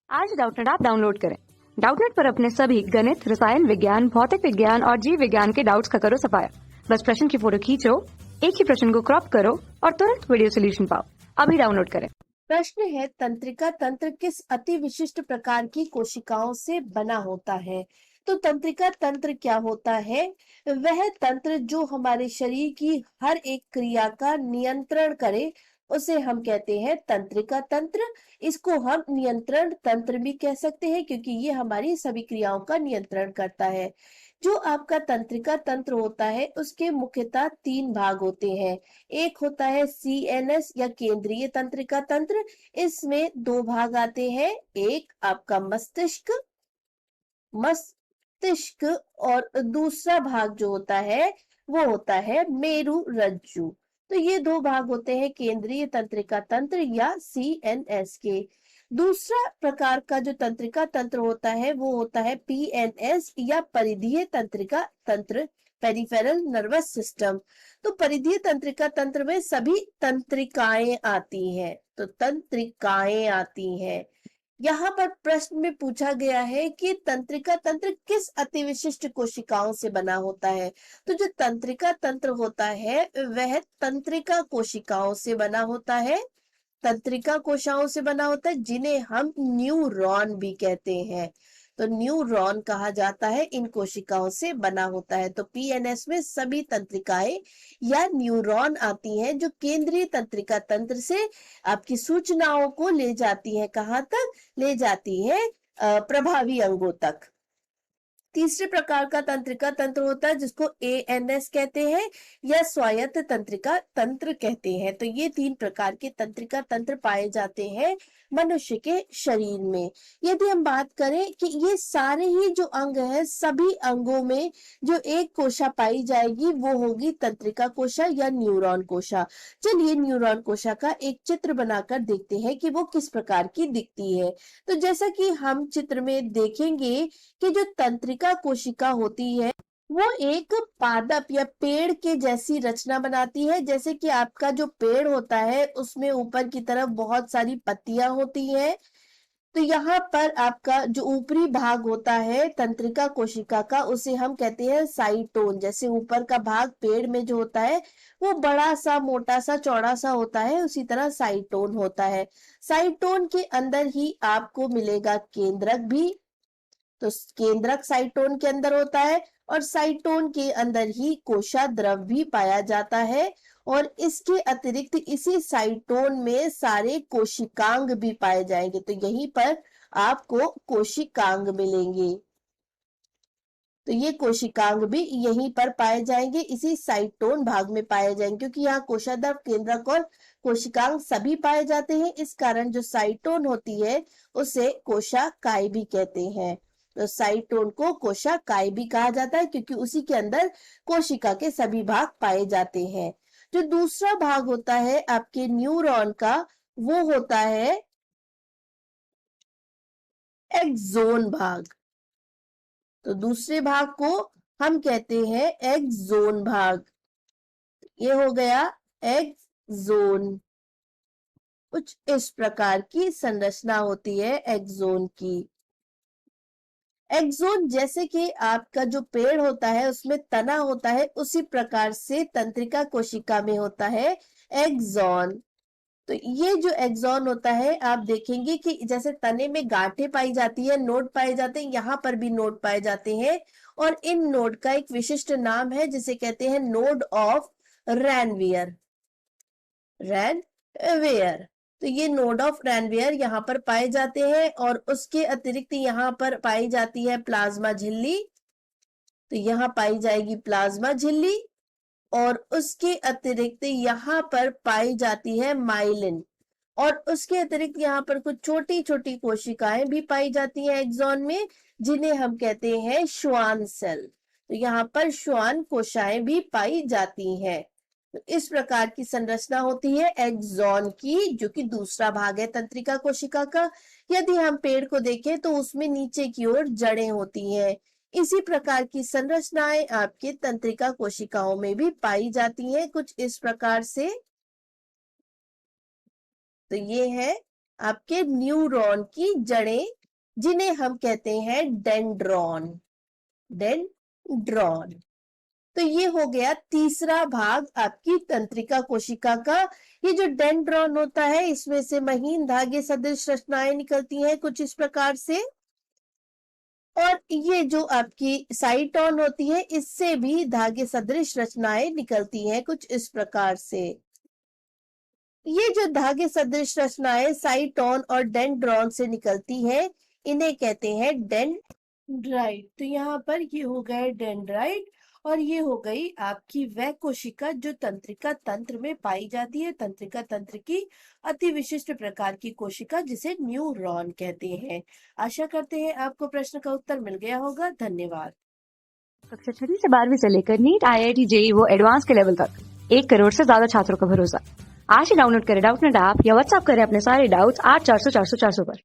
आज Doubtnut app download करें। Doubtnut पर अपने सभी गणित, रसायन विज्ञान, भौतिक विज्ञान और जीव विज्ञान के डाउट्स का करो सफाया। बस प्रश्न की फोटो खींचो, एक ही प्रश्न को क्रॉप करो और तुरंत वीडियो सोल्यूशन पाओ। अभी डाउनलोड करें। प्रश्न है, तंत्रिका तंत्र किस अति विशिष्ट प्रकार की कोशिकाओं से बना होता है? तो तंत्रिका तंत्र क्या होता है? वह तंत्र जो हमारे शरीर की हर एक क्रिया का नियंत्रण करे, उसे हम कहते हैं तंत्रिका तंत्र। इसको हम नियंत्रण तंत्र भी कह सकते हैं, क्योंकि ये हमारी सभी क्रियाओं का नियंत्रण करता है। जो आपका तंत्रिका तंत्र होता है, उसके मुख्यतः 3 भाग होते हैं। एक होता है CNS या केंद्रीय तंत्रिका तंत्र। इसमें 2 भाग आते हैं। एक आपका मस्तिष्क और दूसरा भाग जो होता है वो होता है मेरु रज्जु। तो ये 2 भाग होते हैं केंद्रीय तंत्रिका तंत्र या CNS के। दूसरा प्रकार का जो तंत्रिका तंत्र होता है वो होता है PNS या परिधीय तंत्रिका तंत्र, पेरिफेरल नर्वस सिस्टम। तो परिधीय तंत्रिका तंत्र में सभी तंत्रिकाएं आती हैं। तो तंत्रिकाएं आती हैं। यहाँ पर प्रश्न में पूछा गया है कि तंत्रिका तंत्र किस अतिविशिष्ट कोशिकाओं से बना होता है? तो जो तंत्रिका तंत्र होता है वह तंत्रिका कोशिकाओं से बना होता है। तंत्रिका कोशिकाओं से बना होता है, जिन्हें हम न्यूरॉन भी कहते हैं। तो न्यूरॉन कहा जाता है, इन कोशिकाओं से बना होता है। तो PNS में सभी तंत्रिकाएं या न्यूरॉन आती हैं, जो केंद्रीय तंत्रिका तंत्र से आपकी सूचनाओं को ले जाती है। कहाँ तक ले जाती है? प्रभावी अंगों तक। तीसरे प्रकार का तंत्रिका तंत्र होता है जिसको ANS कहते हैं या स्वायत्त तंत्रिका तंत्र कहते हैं। तो ये 3 प्रकार के तंत्रिका तंत्र पाए जाते हैं मनुष्य के शरीर में। यदि हम बात करें कि ये सारे ही जो अंग हैं, सभी अंगों में जो एक कोशा पाई जाएगी वो होगी तंत्रिका कोशा या न्यूरॉन कोशा। चलिए न्यूरॉन कोशा का एक चित्र बनाकर देखते हैं कि वो किस प्रकार की दिखती है। तो जैसा कि हम चित्र में देखेंगे कि जो तंत्रिका कोशिका होती है वो एक पादप या पेड़ के जैसी रचना बनाती है। जैसे कि आपका जो पेड़ होता है उसमें ऊपर की तरफ बहुत सारी पत्तियां होती हैं। तो यहाँ पर आपका जो ऊपरी भाग होता है तंत्रिका कोशिका का, उसे हम कहते हैं साइटोन। जैसे ऊपर का भाग पेड़ में जो होता है वो बड़ा सा, मोटा सा, चौड़ा सा होता है, उसी तरह साइटोन होता है। साइटोन के अंदर ही आपको मिलेगा केंद्रक भी। तो केंद्रक साइटोन के अंदर होता है और साइटोन के अंदर ही कोशाद्रव भी पाया जाता है। और इसके अतिरिक्त इसी साइटोन में सारे कोशिकांग भी पाए जाएंगे। तो यहीं पर आपको कोशिकांग मिलेंगे। तो ये कोशिकांग भी यहीं पर पाए जाएंगे, इसी साइटोन भाग में पाए जाएंगे, क्योंकि यहाँ कोशाद्रव, केंद्रक और कोशिकांग सभी पाए जाते हैं। इस कारण जो साइटोन होती है उसे कोशाकाय भी कहते हैं। तो साइटोन को कोशिकाएं भी कहा जाता है, क्योंकि उसी के अंदर कोशिका के सभी भाग पाए जाते हैं। जो दूसरा भाग होता है आपके न्यूरॉन का, वो होता है एक्सोन भाग। तो दूसरे भाग को हम कहते हैं एक्सोन भाग। ये हो गया एक्सोन। कुछ इस प्रकार की संरचना होती है एक्सोन की। एक्सोन जैसे कि आपका जो पेड़ होता है उसमें तना होता है, उसी प्रकार से तंत्रिका कोशिका में होता है एक्सोन। तो ये जो एक्सोन होता है, आप देखेंगे कि जैसे तने में गांठें पाई जाती है, नोड पाए जाते हैं, यहाँ पर भी नोड पाए जाते हैं। और इन नोड का एक विशिष्ट नाम है जिसे कहते हैं नोड ऑफ रैनवियर। रैनवियर। तो ये नोड ऑफ रैनवियर यहाँ पर पाए जाते हैं। और उसके अतिरिक्त यहाँ पर पाई जाती है प्लाज्मा झिल्ली। तो यहाँ पाई जाएगी प्लाज्मा झिल्ली। और उसके अतिरिक्त यहाँ पर पाई जाती है माइलिन। और उसके अतिरिक्त यहाँ पर कुछ छोटी छोटी कोशिकाएं भी पाई जाती हैं एक्सोन में, जिन्हें हम कहते हैं श्वान सेल। तो यहाँ पर श्वान कोशिकाएं भी पाई जाती हैं। तो इस प्रकार की संरचना होती है एक्सोन की, जो कि दूसरा भाग है तंत्रिका कोशिका का। यदि हम पेड़ को देखें तो उसमें नीचे की ओर जड़ें होती हैं। इसी प्रकार की संरचनाएं आपके तंत्रिका कोशिकाओं में भी पाई जाती हैं, कुछ इस प्रकार से। तो ये है आपके न्यूरॉन की जड़ें जिन्हें हम कहते हैं डेंड्रॉन। डेंड्रॉन। तो ये हो गया तीसरा भाग आपकी तंत्रिका कोशिका का। ये जो डेंड्रॉन होता है इसमें से महीन धागे सदृश रचनाएं निकलती हैं कुछ इस प्रकार से, और ये जो आपकी साइटोन होती है इससे भी धागे सदृश रचनाएं निकलती हैं कुछ इस प्रकार से। ये जो धागे सदृश रचनाएं साइटोन और डेंड्रॉन से निकलती हैं इन्हें कहते हैं डेंड्राइट। तो यहाँ पर ये हो गए डेंड्राइट, और ये हो गई आपकी वह कोशिका जो तंत्रिका तंत्र में पाई जाती है, तंत्रिका तंत्र की अति विशिष्ट प्रकार की कोशिका जिसे न्यूरॉन कहते हैं। आशा करते हैं आपको प्रश्न का उत्तर मिल गया होगा। धन्यवाद। कक्षा 6 से 12वीं से लेकर नीट, IIT, JEE वो एडवांस के लेवल तक 1 करोड़ से ज्यादा छात्रों का भरोसा। आज ही डाउनलोड करें डाउटनेट ऐप या व्हाट्सएप करें अपने सारे डाउट्स 8400 400 400 पर।